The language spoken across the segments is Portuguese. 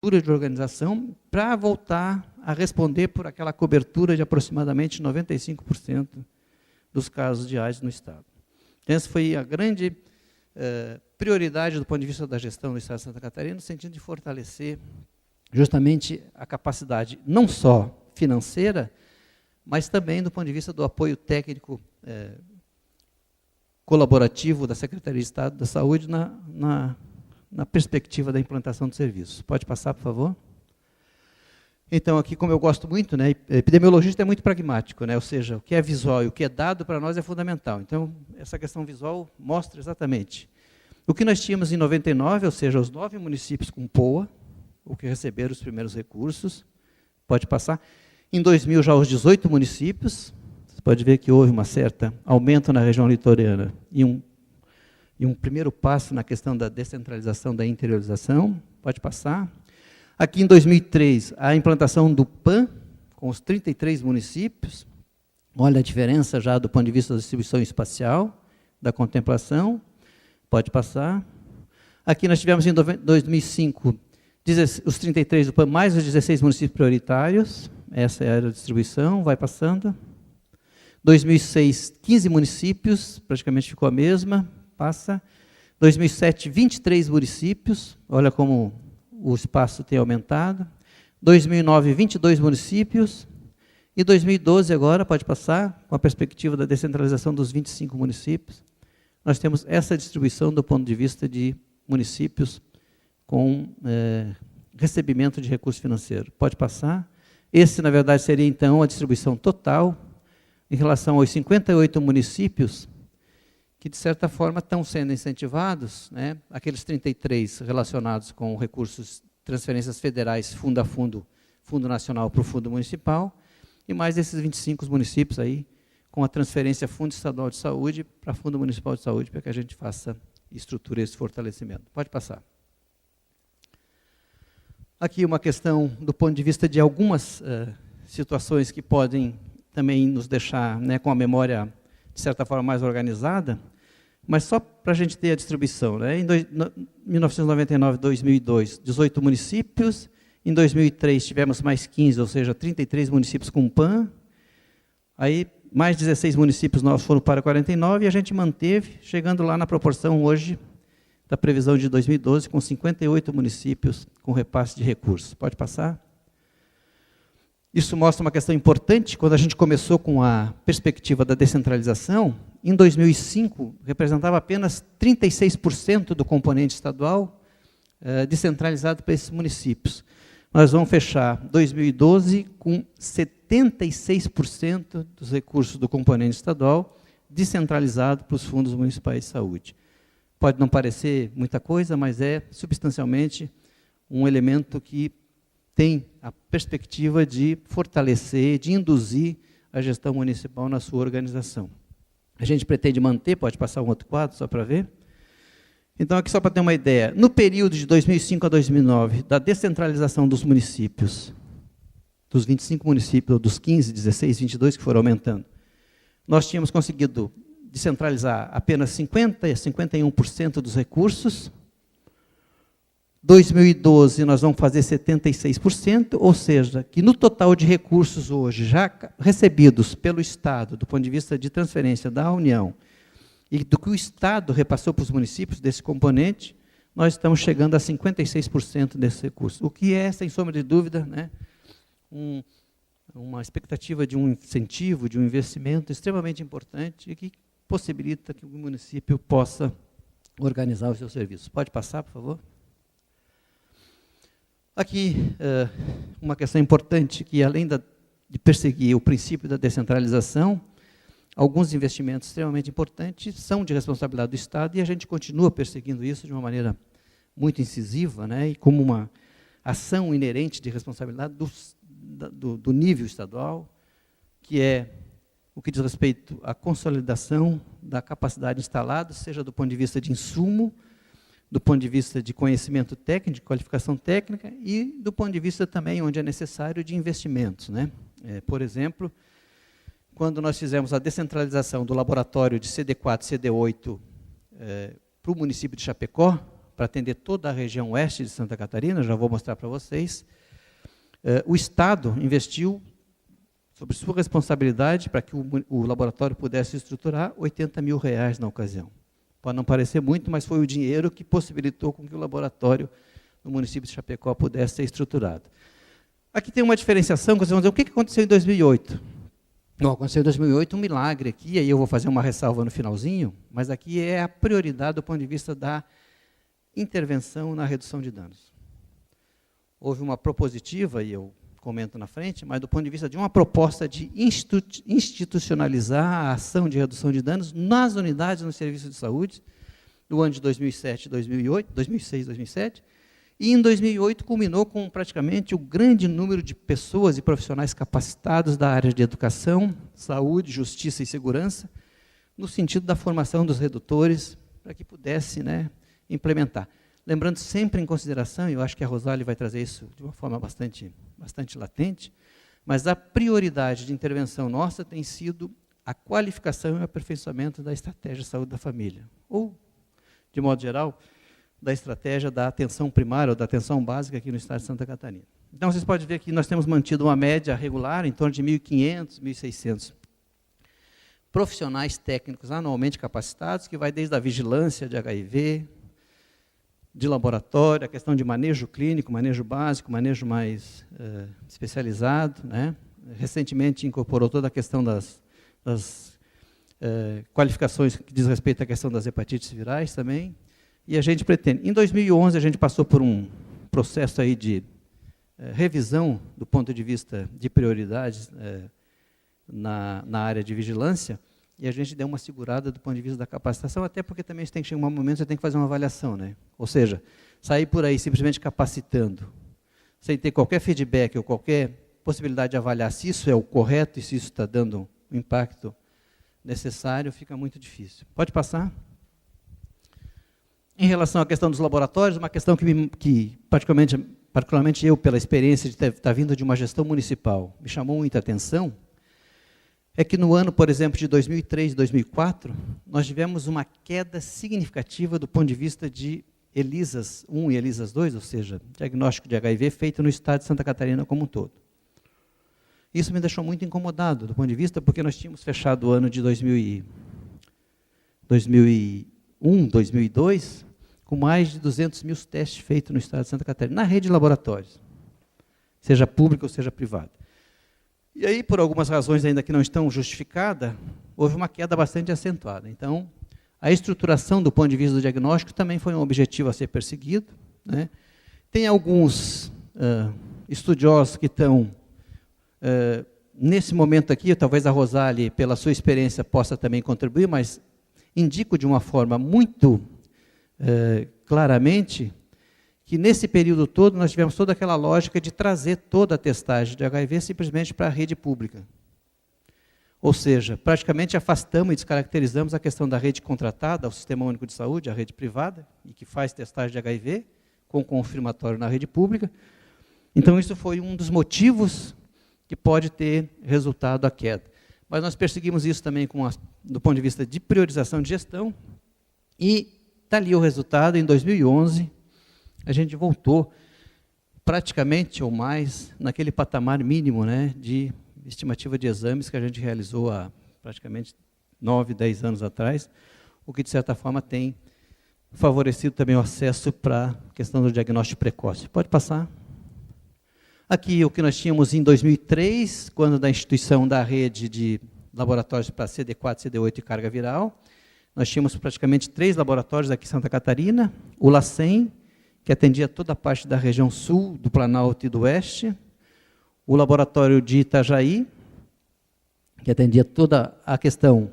de organização para voltar a responder por aquela cobertura de aproximadamente 95% dos casos de AIDS no Estado. Então, essa foi a grande prioridade do ponto de vista da gestão do Estado de Santa Catarina, no sentido de fortalecer justamente a capacidade não só financeira, mas também do ponto de vista do apoio técnico colaborativo da Secretaria de Estado da Saúde na perspectiva da implantação do serviço. Pode passar, por favor? Então, aqui, como eu gosto muito, né, epidemiologista é muito pragmático, né, ou seja, o que é visual e o que é dado para nós é fundamental. Então, essa questão visual mostra exatamente o que nós tínhamos em 99, ou seja, os 9 municípios com POA, o que receberam os primeiros recursos. Pode passar. Em 2000, já os 18 municípios. Você pode ver que houve um certo aumento na região litorânea e um primeiro passo na questão da descentralização, da interiorização. Pode passar. Aqui em 2003, a implantação do PAN, com os 33 municípios. Olha a diferença já do ponto de vista da distribuição espacial, da contemplação. Pode passar. Aqui nós tivemos em 2005 os 33 do PAN, mais os 16 municípios prioritários. Essa é a distribuição, vai passando. 2006, 15 municípios, praticamente ficou a mesma, passa. 2007, 23 municípios, olha como o espaço tem aumentado. 2009, 22 municípios. E 2012 agora, pode passar, com a perspectiva da descentralização dos 25 municípios. Nós temos essa distribuição do ponto de vista de municípios com recebimento de recurso financeiro. Pode passar. Esse, na verdade, seria, então, a distribuição total em relação aos 58 municípios que, de certa forma, estão sendo incentivados, né, aqueles 33 relacionados com recursos, transferências federais, fundo a fundo, fundo nacional para o fundo municipal, e mais esses 25 municípios aí, com a transferência Fundo Estadual de Saúde para Fundo Municipal de Saúde, para que a gente faça e estruture esse fortalecimento. Pode passar. Aqui uma questão do ponto de vista de algumas situações que podem também nos deixar, né, com a memória, de certa forma, mais organizada, mas só para a gente ter a distribuição. Né? Em 1999, 2002, 18 municípios. Em 2003, tivemos mais 15, ou seja, 33 municípios com PAN. Aí, mais 16 municípios novos foram para 49, e a gente manteve, chegando lá na proporção hoje da previsão de 2012, com 58 municípios com repasse de recursos. Pode passar? Isso mostra uma questão importante. Quando a gente começou com a perspectiva da descentralização, em 2005, representava apenas 36% do componente estadual descentralizado para esses municípios. Nós vamos fechar 2012 com 76% dos recursos do componente estadual descentralizado para os fundos municipais de saúde. Pode não parecer muita coisa, mas é substancialmente um elemento que tem a perspectiva de fortalecer, de induzir a gestão municipal na sua organização. A gente pretende manter, pode passar um outro quadro só para ver. Então, aqui só para ter uma ideia, no período de 2005 a 2009, da descentralização dos municípios, dos 25 municípios, ou dos 15, 16, 22 que foram aumentando, nós tínhamos conseguido descentralizar apenas 50% a 51% dos recursos. 2012 nós vamos fazer 76%, ou seja, que no total de recursos hoje já recebidos pelo Estado, do ponto de vista de transferência da União, e do que o Estado repassou para os municípios desse componente, nós estamos chegando a 56% desses recursos, o que é, sem sombra de dúvida, né, uma expectativa de um incentivo, de um investimento extremamente importante e que possibilita que o município possa organizar os seus serviços. Pode passar, por favor? Aqui, uma questão importante, que além de perseguir o princípio da descentralização, alguns investimentos extremamente importantes são de responsabilidade do Estado e a gente continua perseguindo isso de uma maneira muito incisiva, né, e como uma ação inerente de responsabilidade do nível estadual, que é o que diz respeito à consolidação da capacidade instalada, seja do ponto de vista de insumo, do ponto de vista de conhecimento técnico, de qualificação técnica, e do ponto de vista também, onde é necessário, de investimentos. Né? Por exemplo, quando nós fizemos a descentralização do laboratório de CD4 e CD8 para o município de Chapecó, para atender toda a região oeste de Santa Catarina, já vou mostrar para vocês. O Estado investiu, sob sua responsabilidade, para que o laboratório pudesse estruturar, R$80 mil na ocasião. Pode não parecer muito, mas foi o dinheiro que possibilitou com que o laboratório no município de Chapecó pudesse ser estruturado. Aqui tem uma diferenciação, que vocês vão dizer, o que aconteceu em 2008? Não, aconteceu em 2008 um milagre aqui, aí eu vou fazer uma ressalva no finalzinho, mas aqui é a prioridade do ponto de vista da intervenção na redução de danos. Houve uma propositiva, e eu comento na frente, mas do ponto de vista de uma proposta de institucionalizar a ação de redução de danos nas unidades no serviço de saúde, do ano de 2006, 2007, e em 2008 culminou com praticamente o grande número de pessoas e profissionais capacitados da área de educação, saúde, justiça e segurança, no sentido da formação dos redutores, para que pudesse, né, implementar. Lembrando sempre em consideração, e eu acho que a Rosália vai trazer isso de uma forma bastante latente, mas a prioridade de intervenção nossa tem sido a qualificação e o aperfeiçoamento da estratégia de saúde da família, ou, de modo geral, da estratégia da atenção primária ou da atenção básica aqui no estado de Santa Catarina. Então, vocês podem ver que nós temos mantido uma média regular em torno de 1.500, 1.600 profissionais técnicos anualmente capacitados, que vai desde a vigilância de HIV, de laboratório, a questão de manejo clínico, manejo básico, manejo mais especializado, né? Recentemente incorporou toda a questão das qualificações que diz respeito à questão das hepatites virais também. E a gente pretende. Em 2011, a gente passou por um processo aí de revisão do ponto de vista de prioridades na área de vigilância, e a gente deu uma segurada do ponto de vista da capacitação, até porque também tem que chegar um momento, você tem que fazer uma avaliação, né? Ou seja, sair por aí simplesmente capacitando, sem ter qualquer feedback ou qualquer possibilidade de avaliar se isso é o correto e se isso está dando o impacto necessário, fica muito difícil. Pode passar? Em relação à questão dos laboratórios, uma questão que particularmente eu, pela experiência de estar vindo de uma gestão municipal, me chamou muita atenção, é que no ano, por exemplo, de 2003 e 2004, nós tivemos uma queda significativa do ponto de vista de ELISAS 1 e ELISAS 2, ou seja, diagnóstico de HIV feito no estado de Santa Catarina como um todo. Isso me deixou muito incomodado do ponto de vista, porque nós tínhamos fechado o ano de 2001, 2002, com mais de 200 mil testes feitos no estado de Santa Catarina, na rede de laboratórios, seja pública ou seja privada. E aí, por algumas razões ainda que não estão justificadas, houve uma queda bastante acentuada. Então, a estruturação do ponto de vista do diagnóstico também foi um objetivo a ser perseguido, né? Tem alguns estudiosos que estão, nesse momento aqui, talvez a Rosália, pela sua experiência, possa também contribuir, mas indico de uma forma muito claramente que nesse período todo nós tivemos toda aquela lógica de trazer toda a testagem de HIV simplesmente para a rede pública. Ou seja, praticamente afastamos e descaracterizamos a questão da rede contratada, o Sistema Único de Saúde, a rede privada, e que faz testagem de HIV, com confirmatório na rede pública. Então, isso foi um dos motivos que pode ter resultado a queda. Mas nós perseguimos isso também do ponto de vista de priorização de gestão, e está ali o resultado. Em 2011, a gente voltou praticamente ou mais naquele patamar mínimo, né, de estimativa de exames que a gente realizou há praticamente 9, 10 anos atrás, o que, de certa forma, tem favorecido também o acesso para a questão do diagnóstico precoce. Pode passar. Aqui o que nós tínhamos em 2003, quando da instituição da rede de laboratórios para CD4, CD8 e carga viral, nós tínhamos praticamente 3 laboratórios aqui em Santa Catarina, o LACEN, que atendia toda a parte da região sul, do Planalto e do Oeste, o laboratório de Itajaí, que atendia toda a questão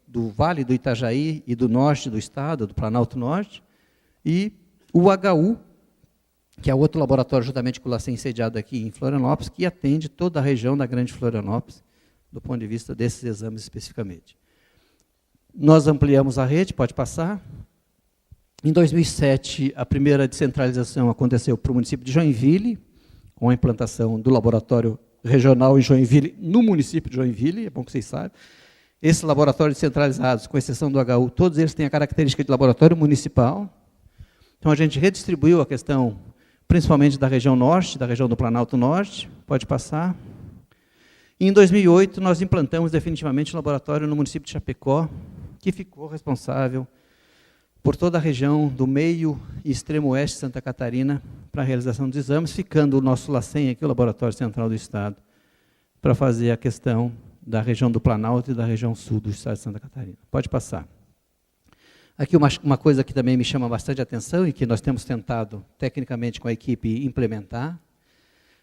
do Vale do Itajaí e do norte do estado, do Planalto Norte, e o HU, que é outro laboratório, juntamente com o LACEN, sediado aqui em Florianópolis, que atende toda a região da Grande Florianópolis, do ponto de vista desses exames especificamente. Nós ampliamos a rede, pode passar. Em 2007, a primeira descentralização aconteceu para o município de Joinville, com a implantação do laboratório regional em Joinville, no município de Joinville, é bom que vocês saibam. Esses laboratórios descentralizados, com exceção do HU, todos eles têm a característica de laboratório municipal. Então, a gente redistribuiu a questão, principalmente da região norte, da região do Planalto Norte. Pode passar. E em 2008, nós implantamos definitivamente o laboratório no município de Chapecó, que ficou responsável por toda a região do meio e extremo oeste de Santa Catarina para a realização dos exames, ficando o nosso LACEN aqui, o Laboratório Central do Estado, para fazer a questão da região do Planalto e da região sul do Estado de Santa Catarina. Pode passar. Aqui uma coisa que também me chama bastante atenção e que nós temos tentado, tecnicamente, com a equipe, implementar,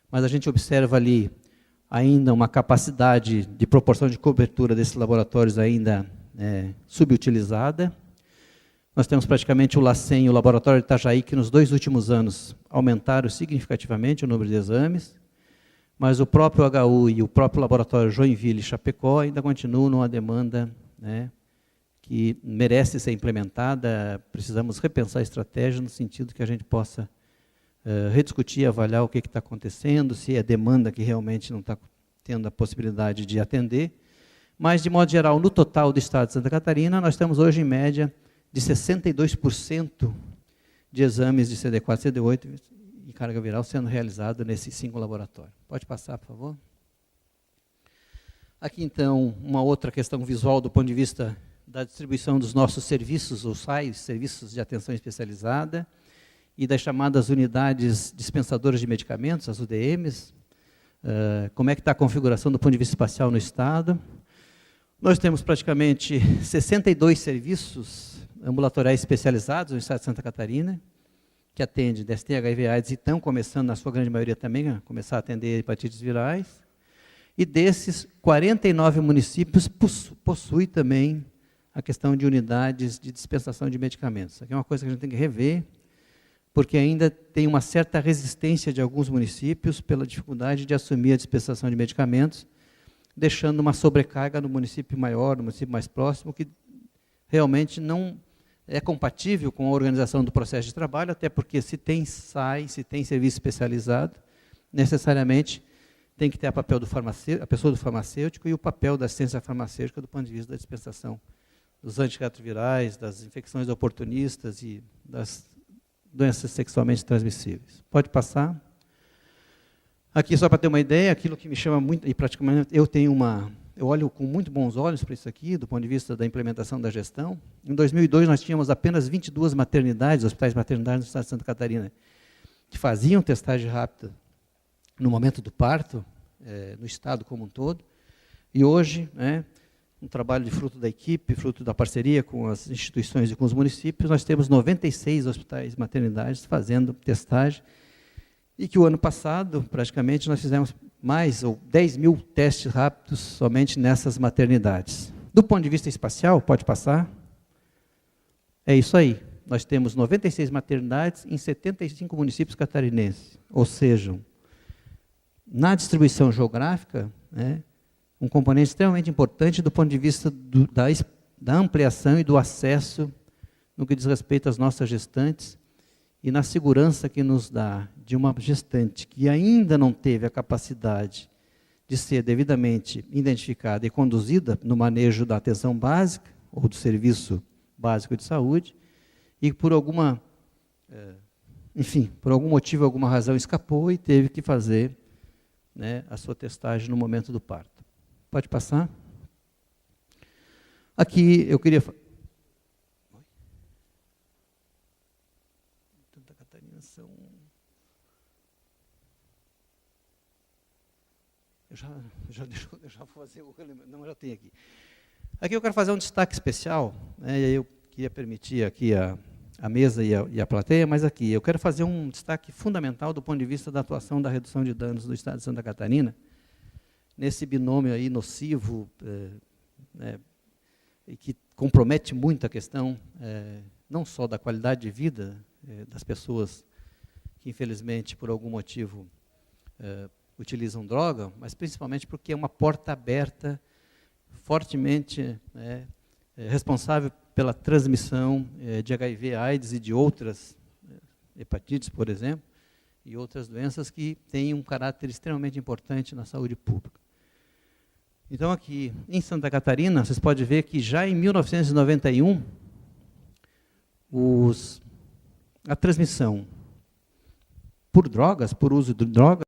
mas a gente observa ali ainda uma capacidade de proporção de cobertura desses laboratórios ainda subutilizada. Nós temos praticamente o LACEN e o Laboratório de Itajaí, que nos 2 últimos anos aumentaram significativamente o número de exames, mas o próprio HU e o próprio Laboratório Joinville e Chapecó ainda continuam numa demanda, que merece ser implementada. Precisamos repensar a estratégia no sentido que a gente possa rediscutir, avaliar o que está acontecendo, se é demanda que realmente não está tendo a possibilidade de atender. Mas, de modo geral, no total do Estado de Santa Catarina, nós estamos hoje, em média, de 62% de exames de CD4, CD8 e carga viral sendo realizado nesses 5 laboratórios. Pode passar, por favor? Aqui, então, uma outra questão visual do ponto de vista da distribuição dos nossos serviços, os SAIs, Serviços de Atenção Especializada, e das chamadas unidades dispensadoras de medicamentos, as UDMs, como é que está a configuração do ponto de vista espacial no Estado. Nós temos praticamente 62 serviços ambulatoriais especializados no Estado de Santa Catarina, que atendem DST, HIV, AIDS, e estão começando, na sua grande maioria também, a começar a atender hepatites virais. E desses, 49 municípios possuem também a questão de unidades de dispensação de medicamentos. Isso aqui é uma coisa que a gente tem que rever, porque ainda tem uma certa resistência de alguns municípios pela dificuldade de assumir a dispensação de medicamentos, deixando uma sobrecarga no município maior, no município mais próximo, que realmente não é compatível com a organização do processo de trabalho, até porque se tem SAI, se tem serviço especializado, necessariamente tem que ter a papel do farmacêutico, a pessoa do farmacêutico e o papel da assistência farmacêutica do ponto de vista da dispensação dos antirretrovirais, das infecções oportunistas e das doenças sexualmente transmissíveis. Pode passar. Aqui, só para ter uma ideia, aquilo que me chama muito, e praticamente eu olho com muito bons olhos para isso aqui, do ponto de vista da implementação da gestão. Em 2002, nós tínhamos apenas 22 maternidades, hospitais maternidades no Estado de Santa Catarina, que faziam testagem rápida no momento do parto, no Estado como um todo. E hoje, um trabalho de fruto da equipe, fruto da parceria com as instituições e com os municípios, nós temos 96 hospitais maternidades fazendo testagem, e que o ano passado, praticamente, nós fizemos mais ou 10 mil testes rápidos somente nessas maternidades. Do ponto de vista espacial, pode passar, é isso aí. Nós temos 96 maternidades em 75 municípios catarinenses, ou seja, na distribuição geográfica, um componente extremamente importante do ponto de vista da ampliação e do acesso no que diz respeito às nossas gestantes e na segurança que nos dá de uma gestante que ainda não teve a capacidade de ser devidamente identificada e conduzida no manejo da atenção básica ou do serviço básico de saúde e por algum motivo, alguma razão escapou e teve que fazer a sua testagem no momento do parto. Pode passar. Aqui eu queria... Santa Catarina são... Eu já vou fazer o... Não, já tem aqui. Aqui eu quero fazer um destaque especial, e aí eu queria permitir aqui a mesa e a plateia, mas aqui eu quero fazer um destaque fundamental do ponto de vista da atuação da redução de danos do Estado de Santa Catarina, nesse binômio aí nocivo, e que compromete muito a questão, não só da qualidade de vida das pessoas que, infelizmente, por algum motivo, utilizam droga, mas principalmente porque é uma porta aberta, fortemente responsável pela transmissão de HIV, AIDS e de outras hepatites, por exemplo, e outras doenças que têm um caráter extremamente importante na saúde pública. Então, aqui em Santa Catarina, vocês podem ver que já em 1991, a transmissão por drogas, por uso de drogas,